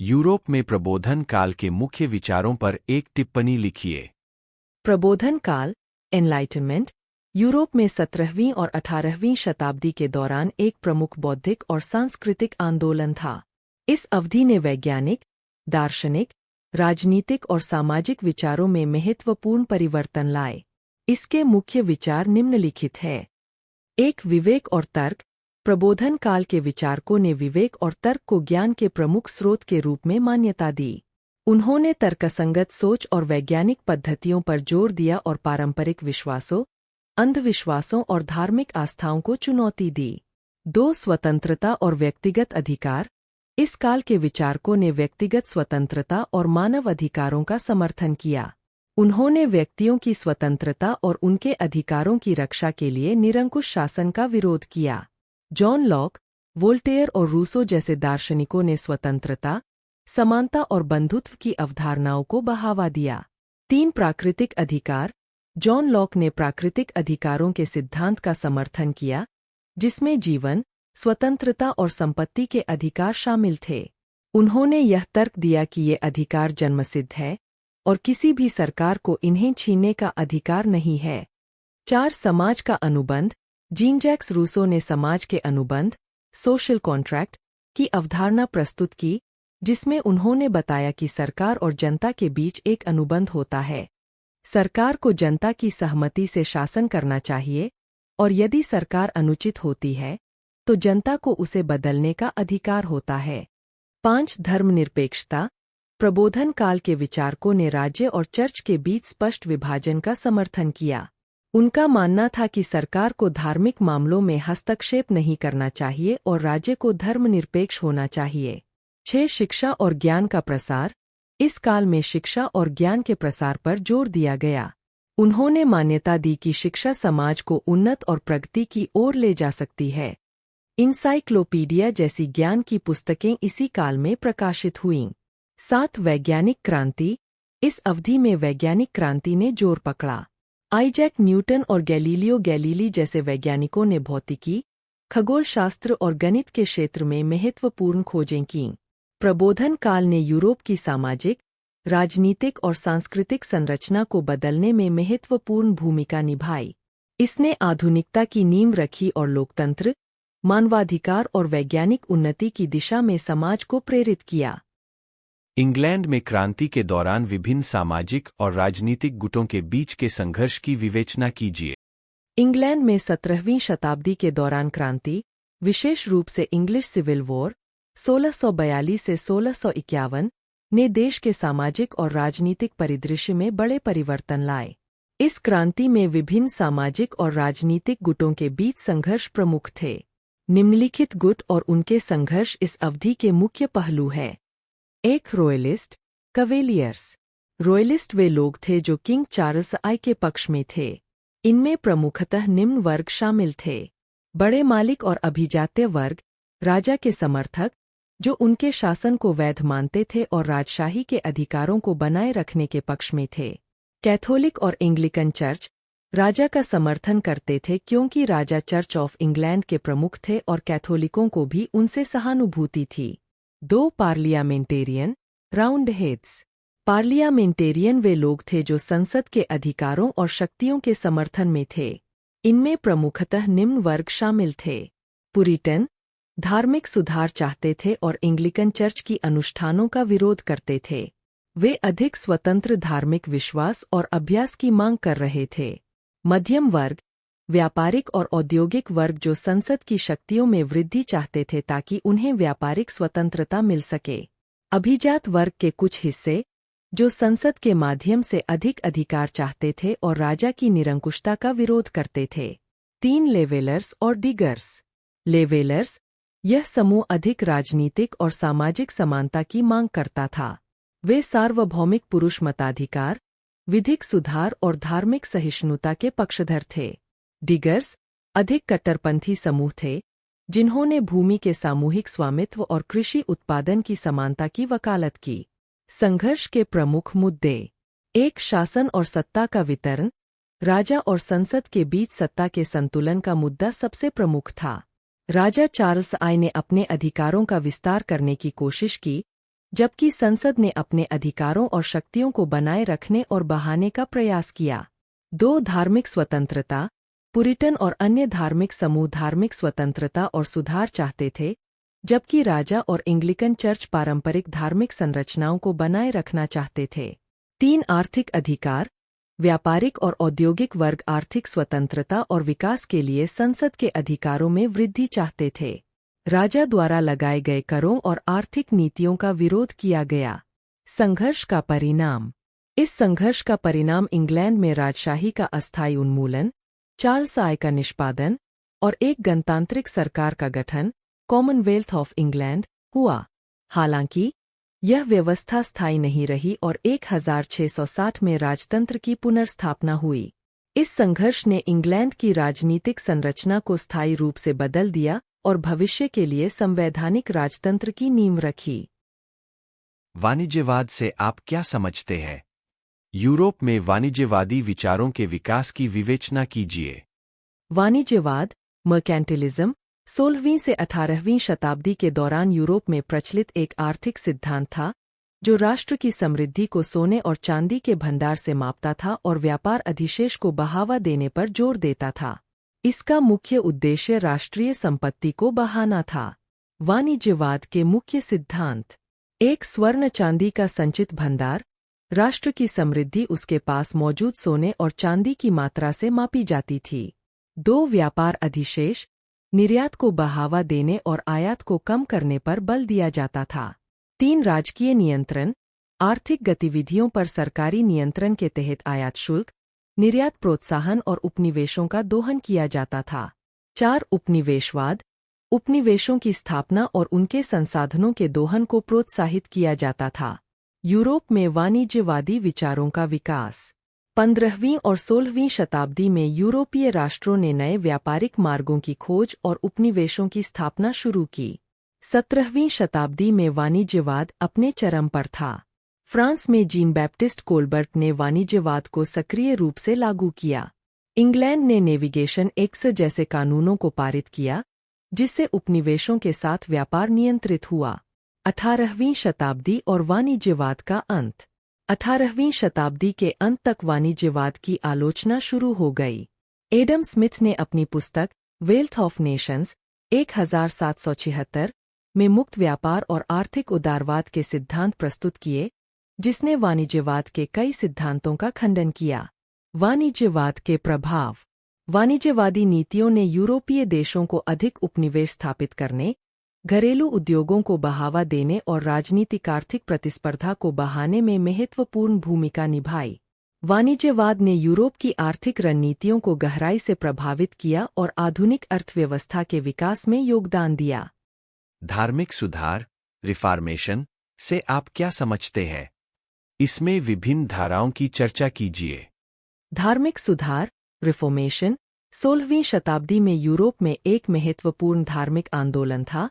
Europe में प्रबोधन काल के मुख्य विचारों पर एक टिप्पणी लिखिए। प्रबोधन काल, एनलाइटनमेंट, यूरोप में 17वीं और 18वीं शताब्दी के दौरान एक प्रमुख बौद्धिक और सांस्कृतिक आंदोलन था। इस अवधि ने वैज्ञानिक, दार्शनिक, राजनीतिक और सामाजिक विचारों में महत्वपूर्ण परिवर्तन लाए। इसके मुख्य विचार निम्नलिखित है। 1. विवेक और तर्क। प्रबोधन काल के विचारकों ने विवेक और तर्क को ज्ञान के प्रमुख स्रोत के रूप में मान्यता दी। उन्होंने तर्कसंगत सोच और वैज्ञानिक पद्धतियों पर जोर दिया और पारंपरिक विश्वासों, अंधविश्वासों और धार्मिक आस्थाओं को चुनौती दी। 2. स्वतंत्रता और व्यक्तिगत अधिकार। इस काल के विचारकों ने व्यक्तिगत स्वतंत्रता और मानव अधिकारों का समर्थन किया। उन्होंने व्यक्तियों की स्वतंत्रता और उनके अधिकारों की रक्षा के लिए निरंकुश शासन का विरोध किया। जॉन लॉक, वोल्टेयर और रूसो जैसे दार्शनिकों ने स्वतंत्रता, समानता और बंधुत्व की अवधारणाओं को बढ़ावा दिया। 3. प्राकृतिक अधिकार। जॉन लॉक ने प्राकृतिक अधिकारों के सिद्धांत का समर्थन किया, जिसमें जीवन, स्वतंत्रता और संपत्ति के अधिकार शामिल थे। उन्होंने यह तर्क दिया कि ये अधिकार जन्मसिद्ध है और किसी भी सरकार को इन्हें छीनने का अधिकार नहीं है। 4. समाज का अनुबंध। जीन जैक्स रूसो ने समाज के अनुबंध, सोशल कॉन्ट्रैक्ट, की अवधारणा प्रस्तुत की, जिसमें उन्होंने बताया कि सरकार और जनता के बीच एक अनुबंध होता है। सरकार को जनता की सहमति से शासन करना चाहिए और यदि सरकार अनुचित होती है तो जनता को उसे बदलने का अधिकार होता है। 5. धर्मनिरपेक्षता। प्रबोधन काल के विचारकों ने राज्य और चर्च के बीच स्पष्ट विभाजन का समर्थन किया। उनका मानना था कि सरकार को धार्मिक मामलों में हस्तक्षेप नहीं करना चाहिए और राज्य को धर्मनिरपेक्ष होना चाहिए। 6. शिक्षा और ज्ञान का प्रसार। इस काल में शिक्षा और ज्ञान के प्रसार पर जोर दिया गया। उन्होंने मान्यता दी कि शिक्षा समाज को उन्नत और प्रगति की ओर ले जा सकती है। इनसाइक्लोपीडिया जैसी ज्ञान की पुस्तकें इसी काल में प्रकाशित हुईं। 7. वैज्ञानिक क्रांति। इस अवधि में वैज्ञानिक क्रांति ने जोर पकड़ा। आइजैक न्यूटन और गैलीलियो गैलीली जैसे वैज्ञानिकों ने भौतिकी, खगोलशास्त्र और गणित के क्षेत्र में महत्वपूर्ण खोजें कीं। प्रबोधन काल ने यूरोप की सामाजिक, राजनीतिक और सांस्कृतिक संरचना को बदलने में महत्वपूर्ण भूमिका निभाई। इसने आधुनिकता की नींव रखी और लोकतंत्र, मानवाधिकार और वैज्ञानिक उन्नति की दिशा में समाज को प्रेरित किया। इंग्लैंड में क्रांति के दौरान विभिन्न सामाजिक और राजनीतिक गुटों के बीच के संघर्ष की विवेचना कीजिए। इंग्लैंड में 17वीं शताब्दी के दौरान क्रांति, विशेष रूप से इंग्लिश सिविल वॉर 1642 से 1651, ने देश के सामाजिक और राजनीतिक परिदृश्य में बड़े परिवर्तन लाए। इस क्रांति में विभिन्न सामाजिक और राजनीतिक गुटों के बीच संघर्ष प्रमुख थे। निम्नलिखित गुट और उनके संघर्ष इस अवधि के मुख्य पहलू हैं। 1. रॉयलिस्ट, कवेलियर्स। रॉयलिस्ट वे लोग थे जो किंग चार्ल्स आई के पक्ष में थे। इनमें प्रमुखतः निम्न वर्ग शामिल थे: बड़े मालिक और अभिजात्य वर्ग, राजा के समर्थक, जो उनके शासन को वैध मानते थे और राजशाही के अधिकारों को बनाए रखने के पक्ष में थे। कैथोलिक और एंग्लिकन चर्च, राजा का समर्थन करते थे क्योंकि राजा चर्च ऑफ इंग्लैंड के प्रमुख थे और कैथोलिकों को भी उनसे सहानुभूति थी। 2. पार्लियामेंटेरियन, राउंडहेड्स। पार्लियामेंटेरियन वे लोग थे जो संसद के अधिकारों और शक्तियों के समर्थन में थे। इनमें प्रमुखतः निम्न वर्ग शामिल थे: पुरिटन, धार्मिक सुधार चाहते थे और एंग्लिकन चर्च की अनुष्ठानों का विरोध करते थे। वे अधिक स्वतंत्र धार्मिक विश्वास और अभ्यास की मांग कर रहे थे। मध्यम वर्ग, व्यापारिक और औद्योगिक वर्ग जो संसद की शक्तियों में वृद्धि चाहते थे ताकि उन्हें व्यापारिक स्वतंत्रता मिल सके। अभिजात वर्ग के कुछ हिस्से, जो संसद के माध्यम से अधिक अधिकार चाहते थे और राजा की निरंकुशता का विरोध करते थे। 3. लेवेलर्स और डिगर्स। लेवेलर्स, यह समूह अधिक राजनीतिक और सामाजिक समानता की मांग करता था। वे सार्वभौमिक पुरुष मताधिकार, विधिक सुधार और धार्मिक सहिष्णुता के पक्षधर थे। डिगर्स, अधिक कट्टरपंथी समूह थे, जिन्होंने भूमि के सामूहिक स्वामित्व और कृषि उत्पादन की समानता की वकालत की। संघर्ष के प्रमुख मुद्दे: 1. शासन और सत्ता का वितरण। राजा और संसद के बीच सत्ता के संतुलन का मुद्दा सबसे प्रमुख था। राजा चार्ल्स आई ने अपने अधिकारों का विस्तार करने की कोशिश की, जबकि संसद ने अपने अधिकारों और शक्तियों को बनाए रखने और बढ़ाने का प्रयास किया। 2 धार्मिक स्वतंत्रता। पुरिटन और अन्य धार्मिक समूह धार्मिक स्वतंत्रता और सुधार चाहते थे, जबकि राजा और एंग्लिकन चर्च पारंपरिक धार्मिक संरचनाओं को बनाए रखना चाहते थे। 3 आर्थिक अधिकार। व्यापारिक और औद्योगिक वर्ग आर्थिक स्वतंत्रता और विकास के लिए संसद के अधिकारों में वृद्धि चाहते थे। राजा द्वारा लगाए गए करों और आर्थिक नीतियों का विरोध किया गया। संघर्ष का परिणाम। इस संघर्ष का परिणाम इंग्लैंड में राजशाही का अस्थायी उन्मूलन, चार्ल्स आय का निष्पादन और एक गणतांत्रिक सरकार का गठन, कॉमनवेल्थ ऑफ इंग्लैंड, हुआ। हालांकि यह व्यवस्था स्थायी नहीं रही और 1660 में राजतंत्र की पुनर्स्थापना हुई। इस संघर्ष ने इंग्लैंड की राजनीतिक संरचना को स्थायी रूप से बदल दिया और भविष्य के लिए संवैधानिक राजतंत्र की नींव रखी। वाणिज्यवाद से आप क्या समझते हैं? यूरोप में वाणिज्यवादी विचारों के विकास की विवेचना कीजिए। वाणिज्यवाद, मर्केंटिलिज्म, 16वीं से 18वीं शताब्दी के दौरान यूरोप में प्रचलित एक आर्थिक सिद्धांत था, जो राष्ट्र की समृद्धि को सोने और चांदी के भंडार से मापता था और व्यापार अधिशेष को बढ़ावा देने पर जोर देता था। इसका मुख्य उद्देश्य राष्ट्रीय संपत्ति को बढ़ाना था। वाणिज्यवाद के मुख्य सिद्धांत। 1 स्वर्ण चांदी का संचित भंडार। राष्ट्र की समृद्धि उसके पास मौजूद सोने और चांदी की मात्रा से मापी जाती थी। 2 व्यापार अधिशेष। निर्यात को बढ़ावा देने और आयात को कम करने पर बल दिया जाता था। 3 राजकीय नियंत्रण। आर्थिक गतिविधियों पर सरकारी नियंत्रण के तहत आयात शुल्क, निर्यात प्रोत्साहन और उपनिवेशों का दोहन किया जाता था। 4 उपनिवेशवाद। उपनिवेशों की स्थापना और उनके संसाधनों के दोहन को प्रोत्साहित किया जाता था। यूरोप में वाणिज्यवादी विचारों का विकास। 15वीं और 16वीं शताब्दी में यूरोपीय राष्ट्रों ने नए व्यापारिक मार्गों की खोज और उपनिवेशों की स्थापना शुरू की। 17वीं शताब्दी में वाणिज्यवाद अपने चरम पर था। फ्रांस में जीन बैप्टिस्ट कोलबर्ट ने वाणिज्यवाद को सक्रिय रूप से लागू किया। इंग्लैंड ने नेविगेशन एक्ट जैसे कानूनों को पारित किया, जिससे उपनिवेशों के साथ व्यापार नियंत्रित हुआ। 18वीं शताब्दी और वाणिज्यवाद का अंत। 18वीं शताब्दी के अंत तक वाणिज्यवाद की आलोचना शुरू हो गई। एडम स्मिथ ने अपनी पुस्तक वेल्थ ऑफ नेशंस 1776 में मुक्त व्यापार और आर्थिक उदारवाद के सिद्धांत प्रस्तुत किए, जिसने वाणिज्यवाद के कई सिद्धांतों का खंडन किया। वाणिज्यवाद के प्रभाव। वाणिज्यवादी नीतियों ने यूरोपीय देशों को अधिक उपनिवेश स्थापित करने, घरेलू उद्योगों को बढ़ावा देने और राजनीतिक आर्थिक प्रतिस्पर्धा को बढ़ाने में महत्वपूर्ण भूमिका निभाई। वाणिज्यवाद ने यूरोप की आर्थिक रणनीतियों को गहराई से प्रभावित किया और आधुनिक अर्थव्यवस्था के विकास में योगदान दिया। धार्मिक सुधार, रिफॉर्मेशन, से आप क्या समझते हैं? इसमें विभिन्न धाराओं की चर्चा कीजिए। धार्मिक सुधार, रिफॉर्मेशन, 16वीं शताब्दी में यूरोप में एक महत्वपूर्ण धार्मिक आंदोलन था,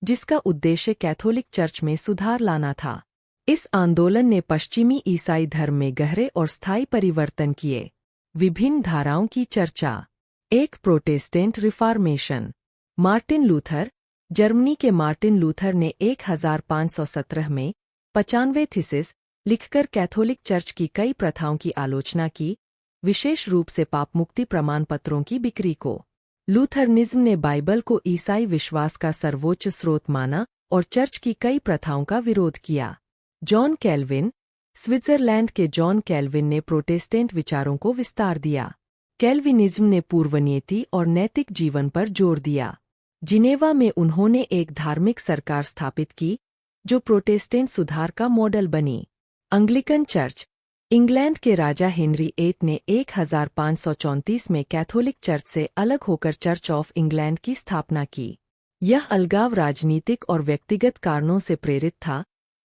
जिसका उद्देश्य कैथोलिक चर्च में सुधार लाना था। इस आंदोलन ने पश्चिमी ईसाई धर्म में गहरे और स्थायी परिवर्तन किए। विभिन्न धाराओं की चर्चा। 1 Protestant reformation. Martin Luther. Germany के मार्टिन लूथर ने 1517 में 95 थीसिस लिखकर कैथोलिक चर्च की कई प्रथाओं की आलोचना की, विशेष रूप से पापमुक्ति प्रमाण पत्रों की बिक्री को। लूथरनिज्म ने बाइबल को ईसाई विश्वास का सर्वोच्च स्रोत माना और चर्च की कई प्रथाओं का विरोध किया। John Calvin. स्विट्जरलैंड के जॉन कैल्विन ने प्रोटेस्टेंट विचारों को विस्तार दिया। कैल्विनिज्म ने पूर्वनीति और नैतिक जीवन पर जोर दिया। जिनेवा में उन्होंने एक धार्मिक सरकार स्थापित की, जो प्रोटेस्टेंट सुधार का मॉडल बनी। अंग्लिकन चर्च। इंग्लैंड के राजा हेनरी 8 ने 1534 में कैथोलिक चर्च से अलग होकर चर्च ऑफ इंग्लैंड की स्थापना की। यह अलगाव राजनीतिक और व्यक्तिगत कारणों से प्रेरित था,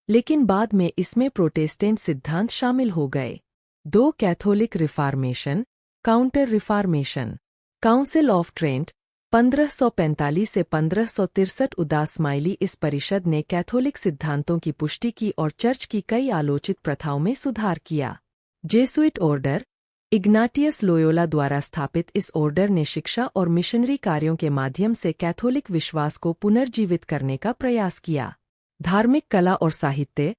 लेकिन बाद में इसमें प्रोटेस्टेंट सिद्धांत शामिल हो गए। 2 Catholic reformation, counter reformation. Council of Trent 1545 से 1563 उदास्माइली इस परिषद ने कैथोलिक सिद्धांतों की पुष्टि की और चर्च की कई आलोचित प्रथाओं में सुधार किया। Jesuit order. इग्नाटियस लोयोला द्वारा स्थापित इस ऑर्डर ने शिक्षा और मिशनरी कार्यों के माध्यम से कैथोलिक विश्वास को पुनर्जीवित करने का प्रयास किया। धार्मिक कला और साहित्य।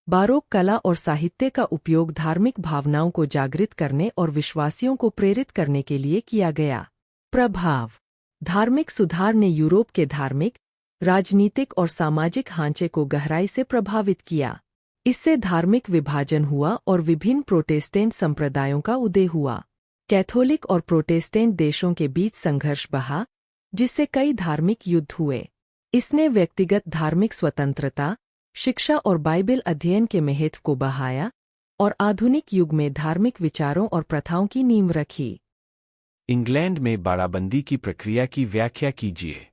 बारोक कला और साहित्य का उपयोग धार्मिक भावनाओं को जागृत करने और विश्वासियों को प्रेरित करने के लिए किया गया। प्रभाव। धार्मिक सुधार ने यूरोप के धार्मिक, राजनीतिक और सामाजिक ढांचे को गहराई से प्रभावित किया। इससे धार्मिक विभाजन हुआ और विभिन्न प्रोटेस्टेंट संप्रदायों का उदय हुआ। कैथोलिक और प्रोटेस्टेंट देशों के बीच संघर्ष बढ़ा, जिससे कई धार्मिक युद्ध हुए। इसने व्यक्तिगत धार्मिक स्वतंत्रता, शिक्षा और बाइबल अध्ययन के महत्व को बढ़ाया और आधुनिक युग में धार्मिक विचारों और प्रथाओं की नींव रखी। इंग्लैंड में बाड़ाबंदी की प्रक्रिया की व्याख्या कीजिए।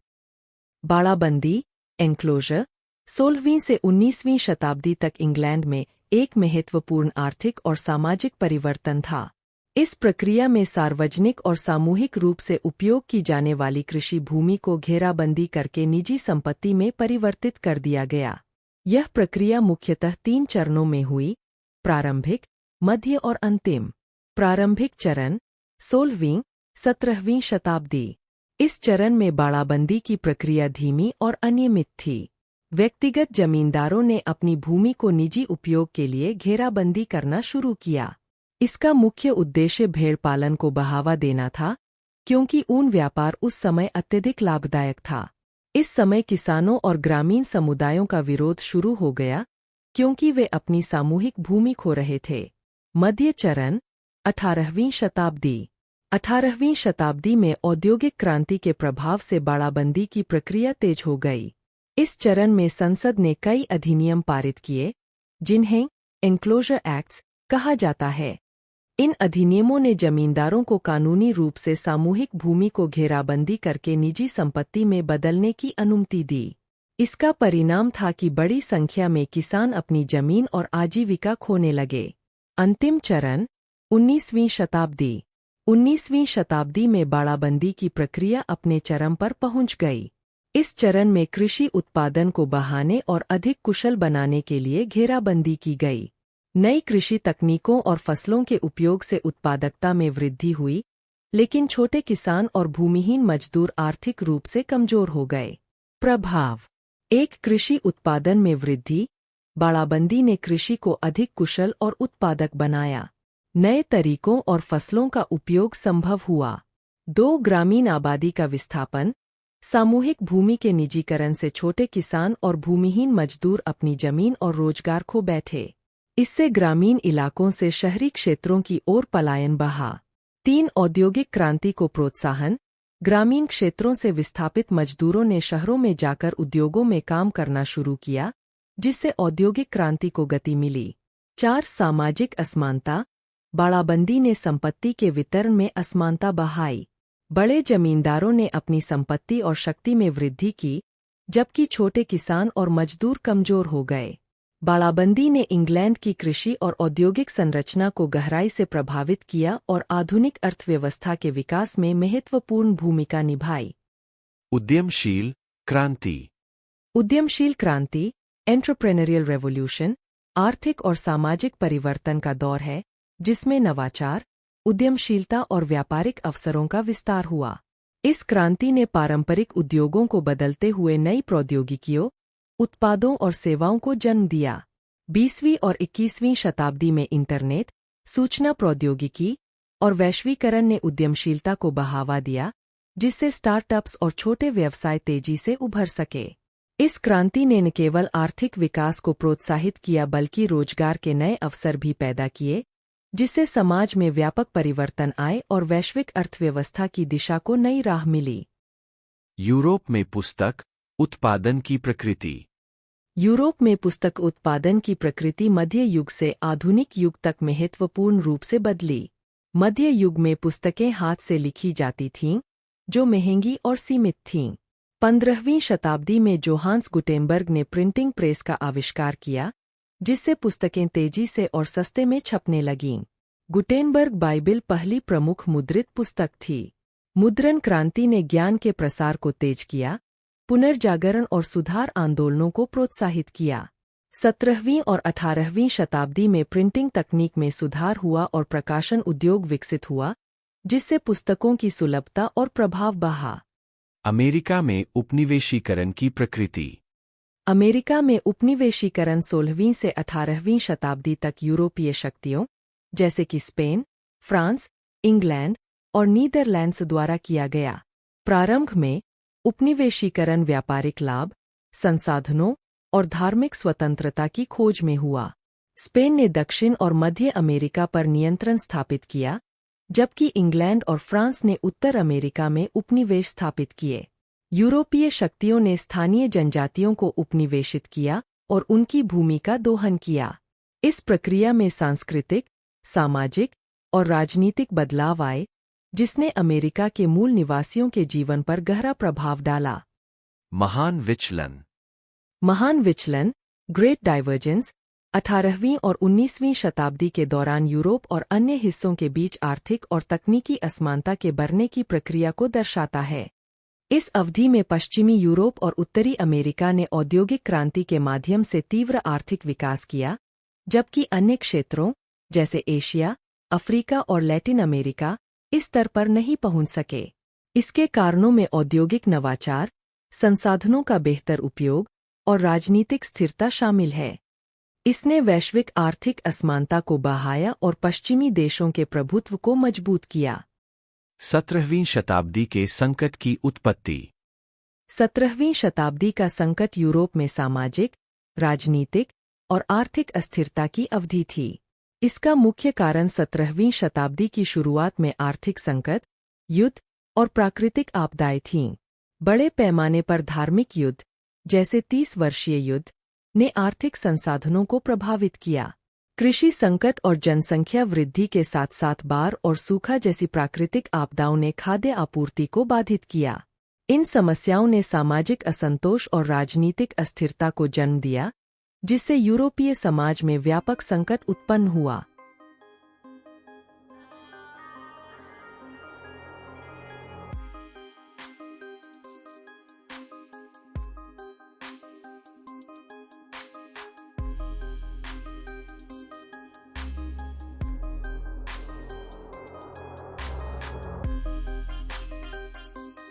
बाड़ाबंदी, एनक्लोजर, 16वीं से 19वीं शताब्दी तक इंग्लैंड में एक महत्वपूर्ण आर्थिक और सामाजिक परिवर्तन था। इस प्रक्रिया में सार्वजनिक और सामूहिक रूप से उपयोग की जाने वाली कृषि भूमि को घेराबंदी करके निजी संपत्ति में परिवर्तित कर दिया गया। यह प्रक्रिया मुख्यतः 3 चरणों में हुई: प्रारंभिक, मध्य और अंतिम। प्रारंभिक चरण 16वीं, 17वीं शताब्दी। इस चरण में बाड़ाबंदी की प्रक्रिया धीमी और अनियमित थी। व्यक्तिगत जमींदारों ने अपनी भूमि को निजी उपयोग के लिए घेराबंदी करना शुरू किया। इसका मुख्य उद्देश्य भेड़ पालन को बढ़ावा देना था, क्योंकि ऊन व्यापार उस समय अत्यधिक लाभदायक था। इस समय किसानों और ग्रामीण समुदायों का विरोध शुरू हो गया, क्योंकि वे अपनी सामूहिक भूमि खो रहे थे। मध्य चरण 18वीं शताब्दी। 18वीं शताब्दी में औद्योगिक क्रांति के प्रभाव से बाड़ाबंदी की प्रक्रिया तेज हो गई। इस चरण में संसद ने कई अधिनियम पारित किए, जिन्हें एनक्लोजर एक्ट्स कहा जाता है। इन अधिनियमों ने जमींदारों को कानूनी रूप से सामूहिक भूमि को घेराबंदी करके निजी संपत्ति में बदलने की अनुमति दी। इसका परिणाम था कि बड़ी संख्या में किसान अपनी जमीन और आजीविका खोने लगे। अंतिम चरण 19वीं शताब्दी। 19वीं शताब्दी में बाड़ाबंदी की प्रक्रिया अपने चरम पर पहुंच गई। इस चरण में कृषि उत्पादन को बढ़ाने और अधिक कुशल बनाने के लिए घेराबंदी की गई। नई कृषि तकनीकों और फसलों के उपयोग से उत्पादकता में वृद्धि हुई, लेकिन छोटे किसान और भूमिहीन मजदूर आर्थिक रूप से कमजोर हो गए। प्रभाव। एक, कृषि उत्पादन में वृद्धि। बाड़ाबंदी ने कृषि को अधिक कुशल और उत्पादक बनाया। नए तरीकों और फसलों का उपयोग संभव हुआ। 2, ग्रामीण आबादी का विस्थापन। सामूहिक भूमि के निजीकरण से छोटे किसान और भूमिहीन मजदूर अपनी जमीन और रोजगार खो बैठे। इससे ग्रामीण इलाकों से शहरी क्षेत्रों की ओर पलायन बढ़ा। 3, औद्योगिक क्रांति को प्रोत्साहन। ग्रामीण क्षेत्रों से विस्थापित मजदूरों ने शहरों में जाकर उद्योगों में काम करना शुरू किया, जिससे औद्योगिक क्रांति को गति मिली। 4, सामाजिक असमानता। बाड़ाबंदी ने संपत्ति के वितरण में असमानता बढ़ाई। बड़े जमींदारों ने अपनी संपत्ति और शक्ति में वृद्धि की, जबकि छोटे किसान और मजदूर कमजोर हो गए। बाड़ाबंदी ने इंग्लैंड की कृषि और औद्योगिक संरचना को गहराई से प्रभावित किया और आधुनिक अर्थव्यवस्था के विकास में महत्वपूर्ण भूमिका निभाई। उद्यमशील क्रांति। उद्यमशील क्रांति, एंटरप्रेन्योरियल रेवोल्यूशन, आर्थिक और सामाजिक परिवर्तन का दौर है, जिसमें नवाचार, उद्यमशीलता और व्यापारिक अवसरों का विस्तार हुआ। इस क्रांति ने पारंपरिक उद्योगों को बदलते हुए नई प्रौद्योगिकियों, उत्पादों और सेवाओं को जन्म दिया। 20वीं और 21वीं शताब्दी में इंटरनेट, सूचना प्रौद्योगिकी और वैश्वीकरण ने उद्यमशीलता को बढ़ावा दिया, जिससे स्टार्टअप्स और छोटे व्यवसाय तेजी से उभर सके। इस क्रांति ने न केवल आर्थिक विकास को प्रोत्साहित किया बल्कि रोजगार के नए अवसर भी पैदा किए, जिससे समाज में व्यापक परिवर्तन आए और वैश्विक अर्थव्यवस्था की दिशा को नई राह मिली। यूरोप में पुस्तक उत्पादन की प्रकृति। यूरोप में पुस्तक उत्पादन की प्रकृति मध्य युग से आधुनिक युग तक महत्वपूर्ण रूप से बदली। मध्य युग में पुस्तकें हाथ से लिखी जाती थीं, जो महंगी और सीमित थीं। 15वीं शताब्दी में जोहान्स गुटेनबर्ग ने प्रिंटिंग प्रेस का आविष्कार किया, जिससे पुस्तकें तेजी से और सस्ते में छपने लगीं। गुटेनबर्ग बाइबिल पहली प्रमुख मुद्रित पुस्तक थी। मुद्रण क्रांति ने ज्ञान के प्रसार को तेज किया, पुनर्जागरण और सुधार आंदोलनों को प्रोत्साहित किया। 17वीं और 18वीं शताब्दी में प्रिंटिंग तकनीक में सुधार हुआ और प्रकाशन उद्योग विकसित हुआ, जिससे पुस्तकों की सुलभता और प्रभाव बढ़ा। अमेरिका में उपनिवेशीकरण की प्रकृति। अमेरिका में उपनिवेशीकरण 16वीं से 18वीं शताब्दी तक यूरोपीय शक्तियों जैसे कि स्पेन, फ्रांस, इंग्लैंड और नीदरलैंड्स द्वारा किया गया। प्रारंभ में उपनिवेशीकरण व्यापारिक लाभ, संसाधनों और धार्मिक स्वतंत्रता की खोज में हुआ। स्पेन ने दक्षिण और मध्य अमेरिका पर नियंत्रण स्थापित किया, जबकि इंग्लैंड और फ्रांस ने उत्तर अमेरिका में उपनिवेश स्थापित किए। यूरोपीय शक्तियों ने स्थानीय जनजातियों को उपनिवेशित किया और उनकी भूमि का दोहन किया। इस प्रक्रिया में सांस्कृतिक, सामाजिक और राजनीतिक बदलाव आए, जिसने अमेरिका के मूल निवासियों के जीवन पर गहरा प्रभाव डाला। महान विचलन, ग्रेट डाइवर्जेंस, 18वीं और 19वीं शताब्दी के दौरान यूरोप और अन्य हिस्सों के बीच आर्थिक और तकनीकी असमानता के बढ़ने की प्रक्रिया को दर्शाता है। इस अवधि में पश्चिमी यूरोप और उत्तरी अमेरिका ने औद्योगिक क्रांति के माध्यम से तीव्र आर्थिक विकास किया, जबकि अन्य क्षेत्रों जैसे एशिया, अफ्रीका और लैटिन अमेरिका इस स्तर पर नहीं पहुंच सके। इसके कारणों में औद्योगिक नवाचार, संसाधनों का बेहतर उपयोग और राजनीतिक स्थिरता शामिल है। इसने वैश्विक आर्थिक असमानता को बढ़ाया और पश्चिमी देशों के प्रभुत्व को मजबूत किया। 17वीं शताब्दी के संकट की उत्पत्ति। 17वीं शताब्दी का संकट यूरोप में सामाजिक, राजनीतिक और आर्थिक अस्थिरता की अवधि थी। इसका मुख्य कारण 17वीं शताब्दी की शुरुआत में आर्थिक संकट, युद्ध और प्राकृतिक आपदाएं थीं। बड़े पैमाने पर धार्मिक युद्ध, जैसे 30 वर्षीय युद्ध, ने आर्थिक संसाधनों को प्रभावित किया। कृषि संकट और जनसंख्या वृद्धि के साथ साथ बाढ़ और सूखा जैसी प्राकृतिक आपदाओं ने खाद्य आपूर्ति को बाधित किया। इन समस्याओं ने सामाजिक असंतोष और राजनीतिक अस्थिरता को जन्म दिया, जिससे यूरोपीय समाज में व्यापक संकट उत्पन्न हुआ।